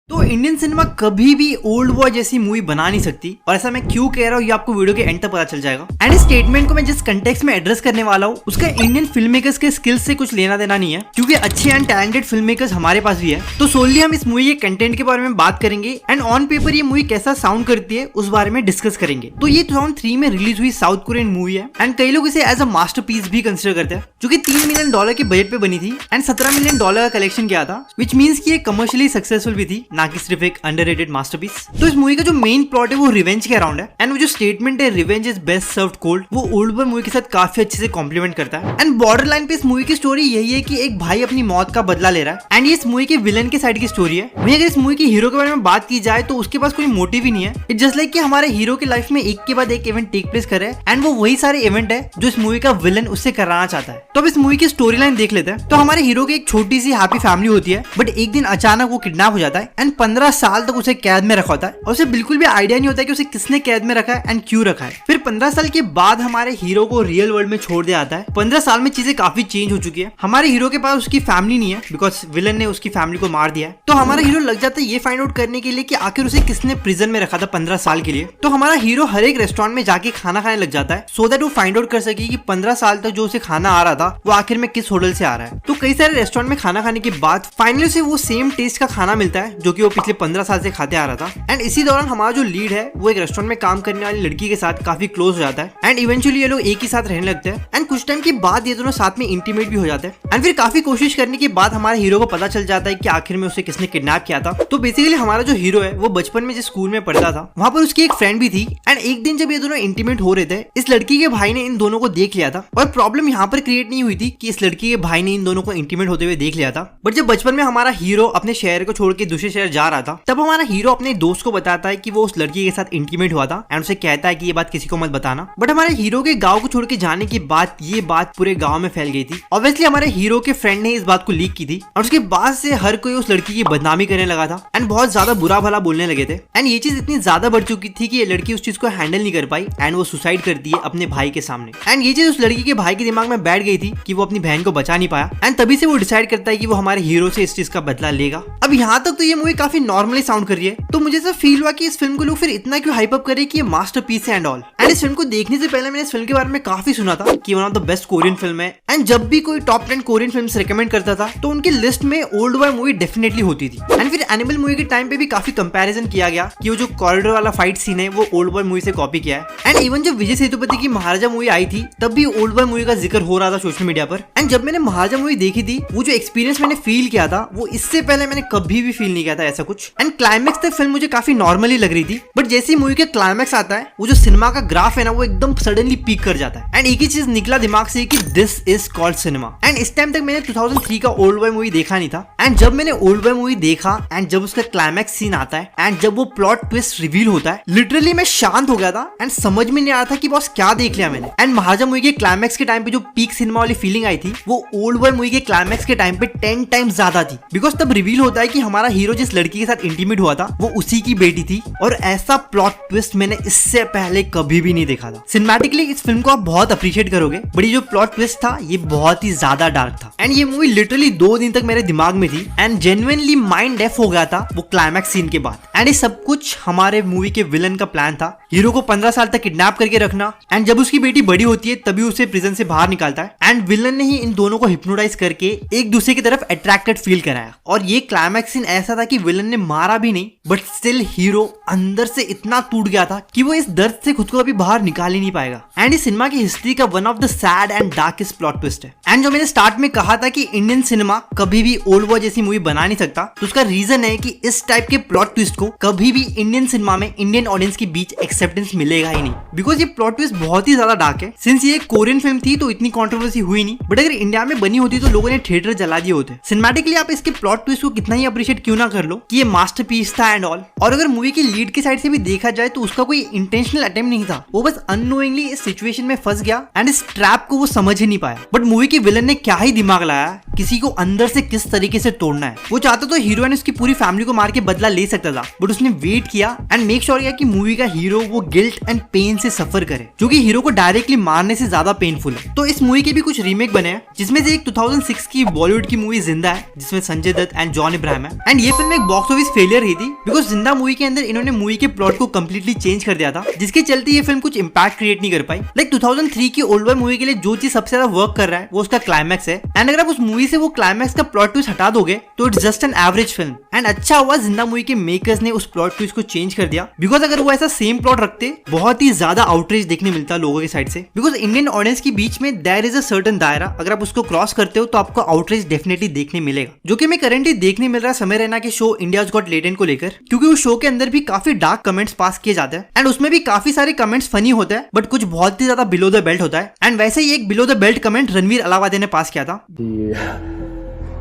तो Indian cinema कभी भी ओल्ड वॉर जैसी मूवी बना नहीं सकती, और ऐसा मैं क्यों कह रहा हूँ ये आपको वीडियो के एंड तक पता चल जाएगा। एंड इस स्टेटमेंट को मैं जिस कंटेक्स्ट में एड्रेस करने वाला हूँ उसका इंडियन फिल्म मेकर्स के स्किल्स से कुछ लेना देना नहीं है, क्योंकि अच्छे एंड टैलेंटेड फिल्म मेकर्स हमारे पास भी है। तो सोनली हम इस मूवी के कंटेंट के बारे में बात करेंगे एंड ऑन पेपर ये मूवी कैसा साउंड करती है उस बारे में डिस्कस करेंगे। तो ये 2003 में रिलीज हुई साउथ कोरियन मूवी है एंड कई लोग इसे एज अ मास्टरपीस भी कंसिडर करते हैं, जो कि $3 मिलियन के बजट पे बनी थी एंड $17 मिलियन का कलेक्शन किया था, विच मीन्स कि ये कमर्शियली सक्सेसफुल भी थी, ना कि सिर्फ एक अंडररेटेड मास्टरपीस। तो इस मूवी का जो मेन प्लॉट है वो रिवेंज के अराउंड है एंड वो जो स्टेटमेंट है revenge is best served cold, वो ओल्ड वॉर मूवी के साथ काफी अच्छे से कॉम्प्लीमेंट करता है। एंड बॉर्डर लाइन पे इस मूवी की स्टोरी यही है कि एक भाई अपनी मौत का बदला ले रहा है एंड ये इस मूवी के विलन के साइड की स्टोरी है। वहीं अगर इस मूवी की हीरो के बारे में बात की जाए तो उसके पास कोई मोटिव ही नहीं है। इट्स जस्ट लाइक कि हमारे हीरो की लाइफ में एक के बाद एक इवेंट टेक प्लेस करे एंड वो वही सारे इवेंट है जो इस मूवी का विलन उससे कराना चाहता है। तो अब इस मूवी की स्टोरी लाइन देख लेते हैं। तो हमारे हीरो की एक छोटी सी हैप्पी फैमिली होती है, बट एक दिन अचानक वो किडनैप हो जाता है एंड 15 साल तक उसे कैद में रखा होता है और उसे बिल्कुल भी आइडिया नहीं होता है कि उसे किसने कैद में रखा है एंड क्यों रखा है। फिर 15 साल के बाद हमारे हीरो को रियल वर्ल्ड में छोड़ दिया जाता है। 15 साल में चीजें काफी चेंज हो चुकी है। हमारे हीरो के पास उसकी फैमिली नहीं है बिकॉज विलन ने उसकी फैमिली को मार दिया है। तो हमारा हीरो लग जाता है ये फाइंड आउट करने के लिए कि आखिर उसे किसने प्रिजन में रखा था 15 साल के लिए। तो हमारा हीरो हर एक रेस्टोरेंट में जाके खाना खाने लग जाता है सो दैट वो फाइंड आउट कर सके कि 15 साल तक जो उसे खाना आ रहा था वो आखिर में किस होटल से आ रहा है। तो कई सारे रेस्टोरेंट में खाना खाने के बाद फाइनली उसे वो सेम टेस्ट का खाना मिलता है जो कि वो पिछले 15 साल से खाते आ रहा था। एंड इसी दौरान हमारा जो लीड है वो एक रेस्टोरेंट में काम करने वाली लड़की के साथ काफी क्लोज हो जाता है एंड इवेंचुअली ये लोग एक ही साथ रहने लगते हैं एंड कुछ टाइम के बाद ये दोनों साथ में इंटीमेट भी हो जाते हैं। एंड फिर काफी कोशिश करने के बाद हमारे हीरो को पता चल जाता है कि आखिर में उसे किसने किडनैप किया था। तो बेसिकली हमारा जो हीरो है वो बचपन में जिस स्कूल में पढ़ता था वहां पर उसकी एक फ्रेंड भी थी एंड एक दिन जब ये दोनों इंटीमेट हो रहे थे इस लड़की के भाई ने इन दोनों को देख लिया था। और प्रॉब्लम यहाँ पर क्रिएट नहीं हुई थी कि इस लड़की के भाई ने इन दोनों को इंटीमेट होते हुए देख लिया था, बट जब बचपन में हमारा हीरो अपने शहर को छोड़ के दूसरे शहर जा रहा था तब हमारा हीरो अपने दोस्त को बताता है कि वो उस लड़की के साथ इंटीमेट हुआ था एंड उसे कहता है कि ये बात किसी को मत बताना। बट हमारे हीरो के गांव को छोड़ के जाने के बाद ये बात पूरे गांव में फैल गई थी। ऑब्वियसली हमारे हीरो के फ्रेंड ने इस बात को लीक की थी और उसके बाद से हर कोई उस लड़की की बदनामी करने लगा था एंड बहुत ज्यादा बुरा भला बोलने लगे थे। एंड ये चीज इतनी ज्यादा बढ़ चुकी थी कि ये लड़की उस चीज को हैंडल नहीं कर पाई एंड वो सुसाइड करती है अपने भाई के सामने। एंड ये चीज उस लड़की के भाई के दिमाग में बैठ गई थी कि वो अपनी बहन को बचा नहीं पाया एंड तभी से वो डिसाइड करता है कि वो हमारे हीरो से इस चीज का बदला लेगा। अब यहाँ तक तो ये मूवी काफी नॉर्मली साउंड कर रही है, तो मुझे ऐसा फील हुआ कि इस फिल्म को लोग फिर इतना क्यों हाइप अप करे कि ये मास्टरपीस है एंड ऑल। एंड इस फिल्म को देखने से पहले मैंने इस फिल्म के बारे में काफी सुना था कि one of the best Korean film है एंड जब भी कोई टॉप 10 कोरियन फिल्म्स रिकमेंड करता था तो उनकी लिस्ट में ओल्ड वॉर मूवी डेफिनेटली होती थी। एंड फिर एनिमल मूवी के टाइम पे भी काफी कंपैरिजन किया गया कि वो जो कॉरिडोर वाला फाइट सीन है वो ओल्ड वॉर मूवी से कॉपी किया है। एंड इवन जब विजय सेतुपति की महाराजा मूवी आई थी तब भी ओल्ड वॉर मूवी का जिक्र हो रहा था सोशल मीडिया पर। एंड जब मैंने महाराजा मूवी देखी थी वो जो एक्सपीरियंस मैंने फील किया था वो इससे पहले मैंने कभी भी फील नहीं किया था ऐसा कुछ। एंड क्लाइमेक्स तक फिल्म मुझे काफी नॉर्मली लग रही थी, बट जैसे ही मूवी के क्लाइमेक्स आता है वो जो सिनेमा का ग्राफ है ना वो एकदम सडनली पीक कर जाता है एंड एक ही चीज निकला दिमाग से कि this is called cinema. And इस टाइम तक मैंने 2003 का ओल्ड वॉर मूवी देखा नहीं था एंड जब मैंने ओल्ड वॉर मूवी देखा एंड जब उसका क्लाइमेक्स सीन आता है एंड जब वो प्लॉट ट्विस्ट रिवील होता है लिटरली मैं शांत हो गया था एंड समझ में नहीं आ रहा था कि बॉस क्या देख लिया मैंने। एंड महाराजा मूवी के क्लाइमेक्स के टाइम पे जो पीक सिनेमा वाली फीलिंग आई थी वो ओल्ड वॉर मूवी के क्लाइमेक्स के टाइम पे 10 टाइम्स ज्यादा थी, बिकॉज तब रिवील होता है कि हमारा हीरो जिस लड़की के साथ इंटीमेट हुआ था वो उसी की बेटी थी और ऐसा प्लॉट ट्विस्ट मैंने इससे पहले कभी भी नहीं देखा था। सिनेमैटिकली इस फिल्म को आप बहुत अप्रिशिएट करोगे, बट ये जो प्लॉट ट्विस्ट था ये बहुत ही ज्यादा डार्क था एंड ये मूवी लिटरली 2 दिन तक मेरे दिमाग में थी एंड जेन्युइनली माइंड डेफ हो गया था वो क्लाइमैक्स सीन के बाद। एंड ये सब कुछ हमारे मूवी के विलन का प्लान था, हीरो को 15 साल तक किडनैप करके रखना एंड जब उसकी बेटी बड़ी होती है तभी उसे प्रिजन से बाहर निकालता है एंड विलन ने ही इन दोनों को हिप्नोटाइज करके एक दूसरे की तरफ अट्रैक्टेड फील कराया। और ये क्लाइमैक्स सीन ऐसा था कि विलन ने मारा भी नहीं बट स्टिल हीरो अंदर से इतना टूट गया था कि वो इस दर्द से खुद को अभी बाहर निकाल ही नहीं पाएगा। एंड इस सिनेमा की हिस्ट्री का one of the sad and darkest plot twist है। एंड जो मैंने स्टार्ट में कहा था कि इंडियन सिनेमा कभी भी ओल्ड वॉर जैसी मूवी बना नहीं सकता, तो उसका रीजन है कि इस टाइप के प्लॉट ट्विस्ट को कभी भी इंडियन सिनेमा में इंडियन ऑडियंस के बीच एक्सेप्टेंस मिलेगा ही नहीं, बिकॉज ये प्लॉट ट्विस्ट बहुत ही ज्यादा डार्क है। सिंस ये कोरियन फिल्म थी तो इतनी कंट्रोवर्सी हुई नहीं, बट अगर इंडिया में बनी होती तो लोगों ने थिएटर जला दिए होते। सिनेमैटिकली आप इसके प्लॉट ट्विस्ट को कितना ही अप्रिशिएट क्यों ना कर लो कि ये मास्टरपीस था एंड ऑल। और अगर मूवी की लीड की साइड से भी देखा जाए तो उसका कोई इंटेंशनल अटेम्प्ट नहीं था, वो बस अननोइंगली इस सिचुएशन में फंस गया एंड इस ट्रैप को वो समझ ही नहीं पाया। बट मूवी के विलन ने क्या ही दिमाग लाया किसी को अंदर से किस तरीके से तोड़ना है। वो चाहता तो हीरोइन उसकी पूरी फैमिली को मार के बदला ले सकता था, बट उसने वेट किया एंड मेक श्योर किया कि मूवी का हीरो वो गिल्ट एंड पेन से सफर करे, जो कि हीरो को डायरेक्टली मारने से ज्यादा पेनफुल है। तो इस मूवी के भी कुछ रीमेक बने हैं, जिसमें से एक 2006 की बॉलीवुड की मूवी जिंदा है, जिसमें संजय दत्त एंड जॉन इब्राहिम है। एंड ये फिल्म एक बॉक्स ऑफिस फेलियर रही थी, बिकॉज जिंदा मूवी के अंदर इन्होंने मूवी के प्लॉट को कम्प्लीटली चेंज कर दिया था, जिसके चलते ये फिल्म कुछ इंपैक्ट क्रिएट नहीं कर पाई। लाइक 2003 की ओल्ड बॉय मूवी के लिए जो चीज सबसे ज्यादा वर्क कर रहा है वो उसका क्लाइमैक्स है। एंड अगर आप उस मूवी से वो क्लाइमैक्स का प्लॉट ट्विस्ट हटा दोगे तो it's just an average film. And अच्छा हुआ जिंदा मूवी के मेकर्स ने उस प्लॉट ट्विस्ट को चेंज कर दिया, बिकॉज अगर वो ऐसा सेम प्लॉट रखते बहुत ही ज्यादा आउटरीच देखने मिलता लोगों की साइड से। बिकॉज इंडियन ऑडियंस के बीच में देयर इज अ सर्टेन दायरा, अगर आप उसको क्रॉस करते हो तो आपको आउटरीच डेफिनेटली देखने मिलेगा, जो कि मैं करंटली देखने मिल रहा है समय रैना के शो इंडियाज गॉट टैलेंट को लेकर, क्योंकि उस शो के अंदर भी काफी डार्क कमेंट्स पास किए जाते हैं। एंड उसमें भी काफी सारे कमेंट्स फनी होते हैं, बट कुछ बहुत ही ज्यादा बिलो द बेल्ट होता है। एंड वैसे ही एक below the belt comment Ranveer Allahbadia ने पास किया था।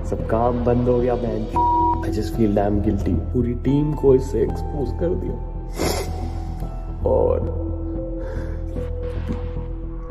सब काम बंद हो गया, I just feel damn guilty। पूरी टीम को इससे एक्सपोज कर दिया और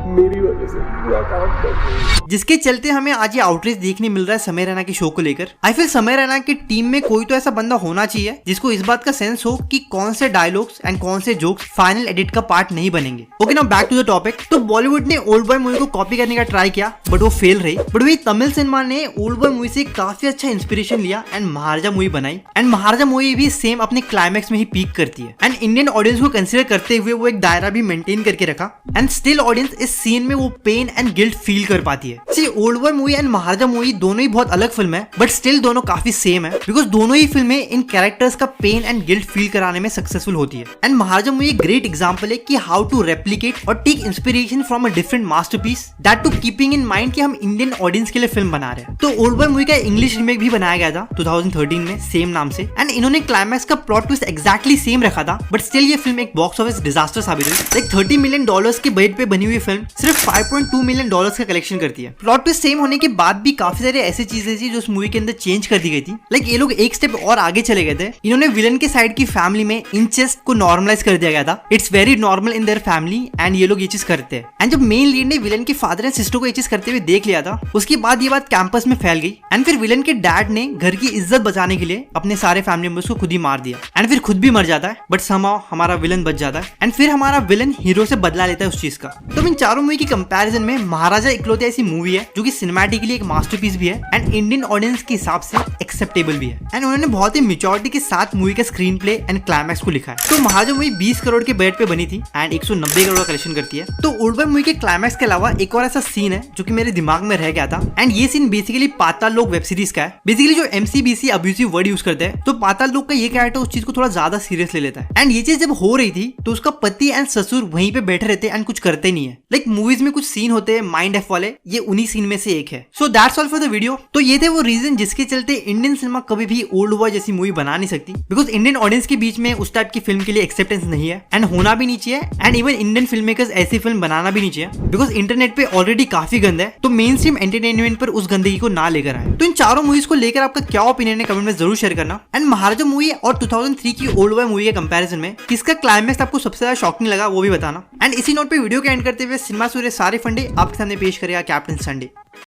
मेरी वजह से पूरा काम बंद हो गया, जिसके चलते हमें आज ये आउटरीच देखने मिल रहा है समय रैना के शो को लेकर। आई फील समय रैना की टीम में कोई तो ऐसा बंदा होना चाहिए जिसको इस बात का सेंस हो कि कौन से डायलॉग्स एंड कौन से जोक्स फाइनल एडिट का पार्ट नहीं बनेंगे। Okay, now back to the topic. तो बॉलीवुड ने ओल्ड बॉय मूवी को कॉपी करने का ट्राई किया, बट वो फेल रही। बट वही तमिल सिनेमा ने ओल्ड बॉय मूवी से काफी अच्छा इंस्पिरेशन लिया एंड महाराजा मूवी बनाई। एंड महाराजा मूवी भी सेम अपने क्लाइमैक्स में ही पीक करती है। एंड इंडियन ऑडियंस को कंसिडर करते हुए वो एक दायरा भी मेंटेन करके रखा, एंड स्टिल ऑडियंस इस सीन में वो पेन एंड गिल्ट फील कर पाती है। See Old boy movie and Maharaja movie दोनों ही बहुत अलग फिल्म है, बट स्टिल दोनों काफी सेम है, बिकॉज दोनों ही फिल्में इन कैरेक्टर्स का पेन एंड गिल्ट फील कराने में सक्सेसफुल होती है। एंड महाराजा मूवी एक ग्रेट एग्जांपल है कि हाउ टू रेप्लिकेट और take inspiration from a different masterpiece, that too keeping in mind कि हम इंडियन ऑडियंस के लिए फिल्म बना रहे हैं। तो ओल्ड बॉय मूवी का इंग्लिश रीमेक भी बनाया गया था 2013 में सेम नाम से, एंड इन्होंने क्लाइमैक्स का प्लॉट ट्विस्ट एग्जैक्टली सेम रखा था, बट स्टिल ये फिल्म एक बॉक्स ऑफिस डिजास्टर साबित हुई। लाइक $30 मिलियन के बजट पे बनी हुई फिल्म सिर्फ $5.2 मिलियन का कलेक्शन करती है। प्लॉट ट्विस्ट सेम होने के बाद भी काफी सारी ऐसी चीजें थी जो उस मूवी के अंदर चेंज कर दी गई थी। लाइक ये लोग एक स्टेप और आगे चले गए थे, इन्होंने विलन के साइड की फैमिली में इंचेस्ट को नॉर्मलाइज कर दिया गया था। It's very normal in their family, and ये लोग ये चीज करते हैं। एंड जब मेन लीड ने विलन के फादर एंड सिस्टर को ये चीज करते हुए देख लिया था, उसके बाद ये बात कैंपस में फैल गई। एंड फिर विलन के डैड ने घर की इज्जत बचाने के लिए अपने सारे फैमिली मेंबर्स को खुद ही मार दिया, एंड फिर खुद भी मर जाता है, बट समहाउ हमारा विलन बच जाता है। एंड फिर हमारा विलन हीरो से बदला लेता है उस चीज का। तो इन चारों मूवी की कंपैरिजन में महाराजा इकलौते ऐसी मूवी है जो कि सिनेमैटिकली एक मास्टरपीस भी है एंड इंडियन ऑडियंस के हिसाब से एक्सेप्टेबल भी है। एंड उन्होंने बहुत ही मैच्योरिटी के साथ मूवी का स्क्रीन प्ले एंड क्लाइमैक्स को लिखा है। तो महाराजा मूवी 20 करोड़ के बजट पे बनी थी एंड 190 करोड़ का कलेक्शन करती है। तो ओल्ड बॉय मूवी के क्लाइमैक्स के अलावा एक और ऐसा सीन है जो कि मेरे दिमाग में रह गया था, एंड ये सीन बेसिकली पाताल लोक वेब सीरीज का है। बेसिकली जो MCBC अब्यूसिव वर्ड यूज करते हैं, तो पाताल लोक का ये कैरेक्टर उस चीज को थोड़ा ज्यादा सीरियस ले लेता है। एंड ये चीज जब हो रही थी तो उसका पति एंड ससुर वहीं पे बैठे रहते एंड कुछ करते नहीं है। लाइक मूवीज में कुछ सीन होते हैं माइंड एफ वाले, ये उन्हीं सीन में से एक है। So that's all for the video. तो ये थे वो रीजन जिसके चलते इंडियन सिनेमा कभी भी ओल्ड बॉय जैसी मूवी बना नहीं सकती, बिकॉज इंडियन ऑडियंस के बीच में उस टाइप की फिल्म के लिए एक्सेप्टेंस नहीं है एंड होना भी नहीं चाहिए। And even Indian film makers ऐसी फिल्म बनाना भी नहीं चाहिए, बिकॉज इंटरनेट पे ऑलरेडी काफी गंद है, तो मेन स्ट्रीम एंटरटेनमेंट पर उस गंदगी को ना लेकर आए। तो इन चारों मूवीज को लेकर आपका क्या ओपिनियन है कमेंट में जरूर शेयर करना। एंड महाराजा मूवी और 2003 की ओल्ड बॉय मूवी के कंपैरिजन में किसका क्लाइमैक्स आपको सबसे ज्यादा शॉकिंग लगा वो भी बताना। एंड इसी नोट पे वीडियो के एंड करते हुए सिनेमा सूर्य सारे फंडे आपके सामने पेश करेगा कैप्टन संडे।